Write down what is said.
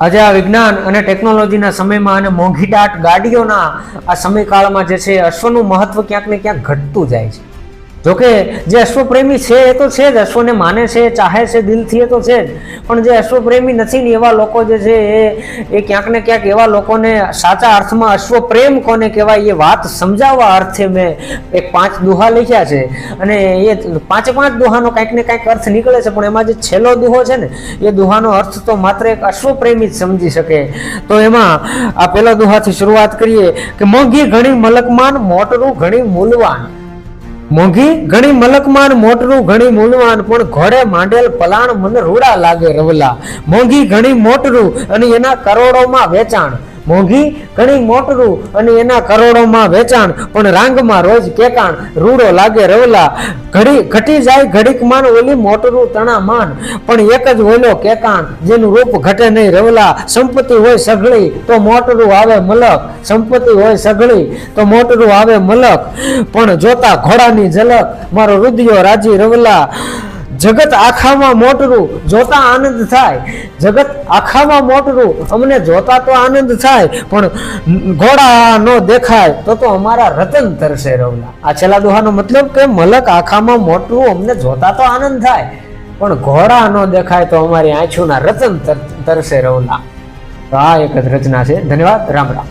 આજે આ વિજ્ઞાન અને ટેકનોલોજીના સમયમાં અને મોંઘીદાટ ગાડીઓના આ સમયકાળમાં જે છે અશ્વનું મહત્વ ક્યાંક ને ક્યાંક ઘટતું જાય છે. જોકે જે અશ્વપ્રેમી છે એ તો છે જ, અશ્વને માને છે, ચાહે છે દિલથી, એ તો છે જ, પણ જે અશ્વપ્રેમી નથી ને એવા લોકો જે છે એ ક્યાંક ને ક્યાંક એવા લોકોને સાચા અર્થમાં અશ્વપ્રેમ કોને કહેવાય એ વાત સમજાવવા અર્થે મેં એક 5 દુહા લખ્યા છે. અને એ 5 દુહાનો કાંઈક ને કાંઈક અર્થ નીકળે છે, પણ એમાં જે છેલ્લો દુહો છે ને એ દુહાનો અર્થ તો માત્ર એક અશ્વપ્રેમી જ સમજી શકે. તો એમાં આ પહેલા દુહાથી શરૂઆત કરીએ કે મોંઘી ઘણી મલકમાન, મોટરું ઘણી મૂલવાન. મોંઘી ઘણી મલકમાન, મોટરું ઘણી મૂલવાન, પણ ઘોડે માંડેલ પલાણ મને રૂડા લાગે રવલા. મોંઘી ઘણી મોટરું અને એના કરોડોમાં વેચાણ. મોંઘી ઘણી મોટરું અને એના કરોડોમાં વેચાણ, પણ રાંગમાં રોજ કેકાણ રૂડો લાગે રવલા. ઘટી જાય ઘડીકમાન ઓલી મોટરું તણામાન, પણ એક જ ઓલો કેકાણ જેનું રૂપ ઘટે નહીં રવલા. સંપત્તિ હોય સઘળી તો મોટરું આવે મલક, સંપત્તિ હોય સઘળી તો મોટરું આવે મલક, પણ જોતા ઘોડાની ઝલક મારો રુદિયો રાજી રવલા. જગત આખામાં મોટરું જોતા આનંદ થાય, જગત આખામાં મોટરું અમને જોતા તો આનંદ થાય, પણ ઘોડા નો દેખાય તો અમારા રતન તરસે રવલા. આ છેલ્લા દુહાનો મતલબ કે મલક આખામાં મોટરું અમને જોતા તો આનંદ થાય, પણ ઘોડા નો દેખાય તો અમારી આંખોના રતન તરસે રવલા. તો આ એક જ રચના છે. ધન્યવાદ. રામ રામ.